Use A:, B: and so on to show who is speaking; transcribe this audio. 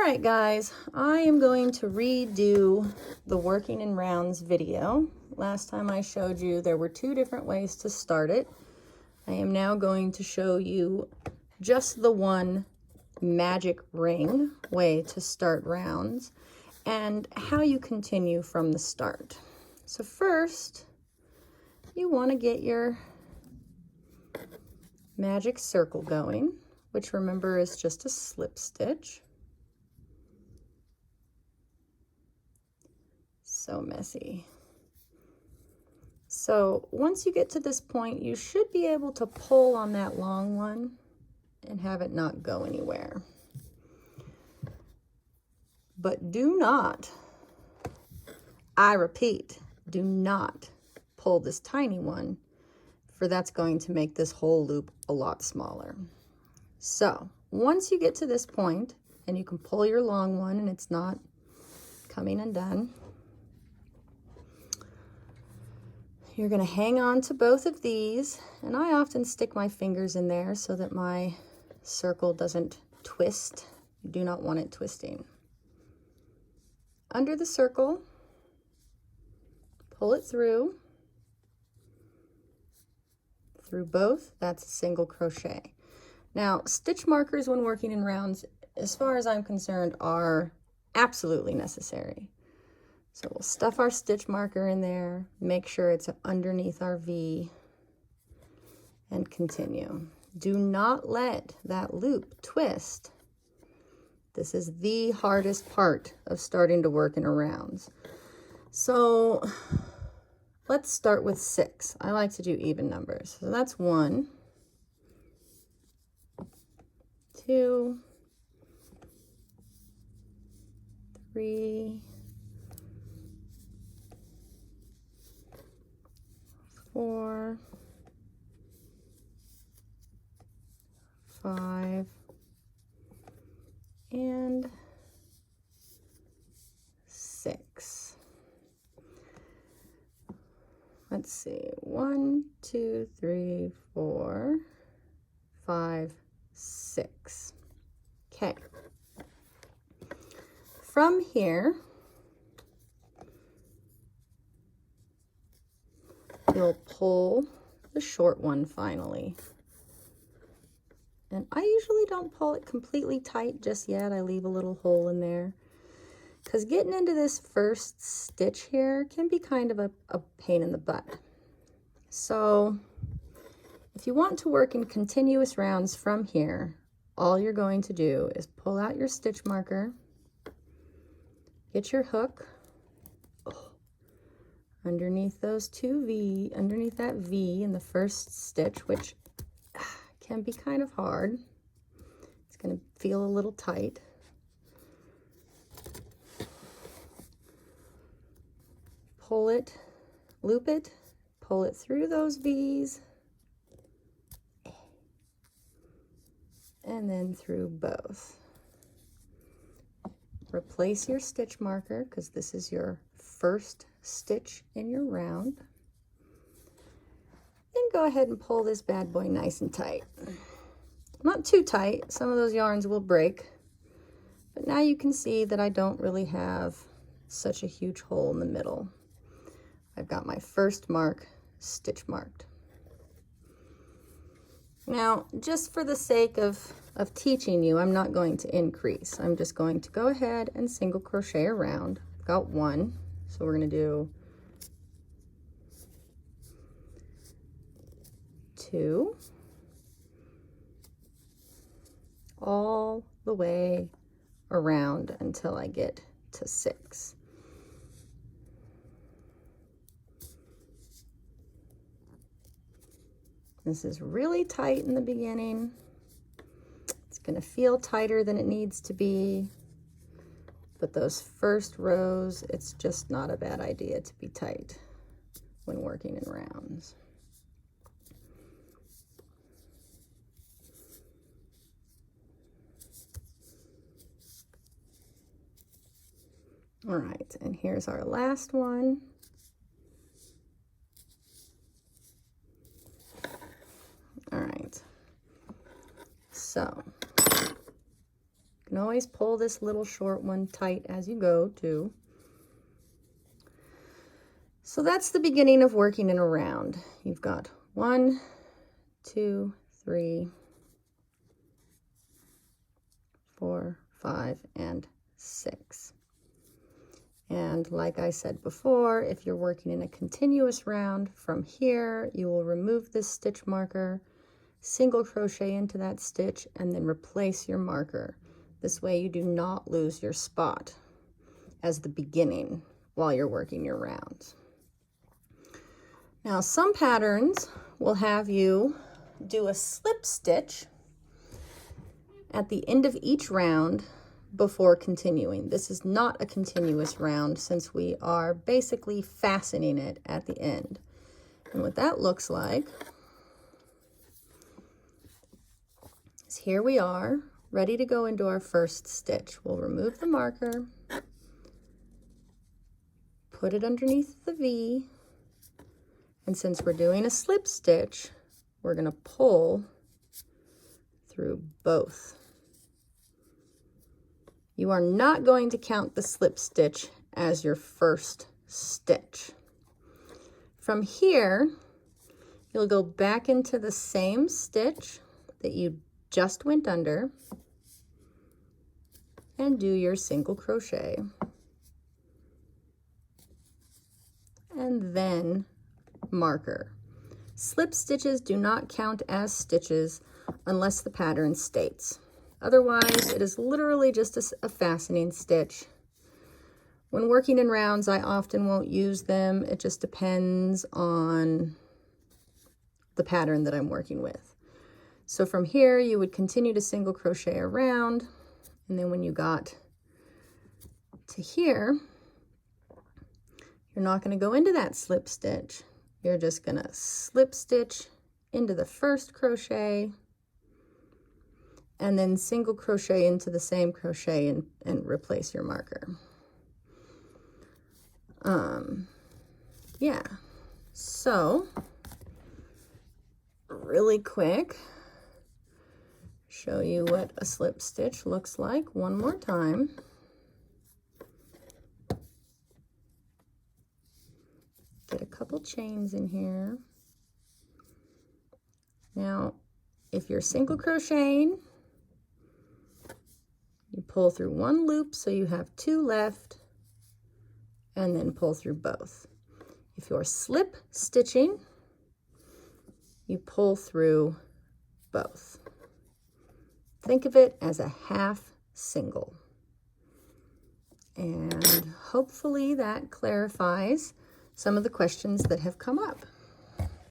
A: right, guys, I am going to redo the working in rounds video. Last time I showed you there were two different ways to start it. I am now going to show you just the one magic ring way to start rounds and how you continue from the start. So first, you want to get your magic circle going, which remember is just a slip stitch. So messy. So once you get to this point, you should be able to pull on that long one and have it not go anywhere. But do not, I repeat, do not pull this tiny one, for that's going to make this whole loop a lot smaller. So once you get to this point and you can pull your long one and it's not coming undone, you're going to hang on to both of these, and I often stick my fingers in there so that my circle doesn't twist. You do not want it twisting. Under the circle, pull it through both. That's a single crochet. Now, stitch markers when working in rounds, as far as I'm concerned, are absolutely necessary. So we'll stuff our stitch marker in there, make sure it's underneath our V, and continue. Do not let that loop twist. This is the hardest part of starting to work in a rounds. So let's start with 6. I like to do even numbers. So that's 1, 2, 3, 4, 5, and 6. Let's see, 1, 2, 3, 4, 5, 6. Okay. From here, you'll pull the short one finally. And I usually don't pull it completely tight just yet. I leave a little hole in there, because getting into this first stitch here can be kind of a pain in the butt. So if you want to work in continuous rounds from here, all you're going to do is pull out your stitch marker, get your hook underneath those underneath that V in the first stitch, which can be kind of hard. It's going to feel a little tight. Pull it, loop it, pull it through those V's, and then through both. Replace your stitch marker, because this is your first stitch in your round. Then go ahead and pull this bad boy nice and tight. Not too tight, some of those yarns will break, but now you can see that I don't really have such a huge hole in the middle. I've got my first mark stitch marked. Now, just for the sake of teaching you, I'm not going to increase. I'm just going to go ahead and single crochet around. I've got 1, so we're going to do 2, all the way around until I get to 6. This is really tight in the beginning. It's going to feel tighter than it needs to be, but those first rows, it's just not a bad idea to be tight when working in rounds. All right, and here's our last one. All right, so you can always pull this little short one tight as you go too. So that's the beginning of working in a round. You've got 1, 2, 3, 4, 5, and 6. And like I said before, if you're working in a continuous round, from here you will remove this stitch marker, single crochet into that stitch, and then replace your marker. This way you do not lose your spot as the beginning while you're working your rounds. Now some patterns will have you do a slip stitch at the end of each round before continuing. This is not a continuous round since we are basically fastening it at the end. And what that looks like is here we are, ready to go into our first stitch. We'll remove the marker, put it underneath the V, and since we're doing a slip stitch, we're going to pull through both. You are not going to count the slip stitch as your first stitch. From here, you'll go back into the same stitch that you just went under and do your single crochet. And then marker. Slip stitches do not count as stitches unless the pattern states. Otherwise, it is literally just a fastening stitch. When working in rounds, I often won't use them. It just depends on the pattern that I'm working with. So from here, you would continue to single crochet around, and then when you got to here, you're not going to go into that slip stitch. You're just going to slip stitch into the first crochet, and then single crochet into the same crochet and replace your marker. Yeah, so really quick, show you what a slip stitch looks like one more time. Get a couple chains in here. Now, if you're single crocheting, you pull through one loop so you have 2 left, and then pull through both. If you're slip stitching, you pull through both. Think of it as a half single. And hopefully that clarifies some of the questions that have come up.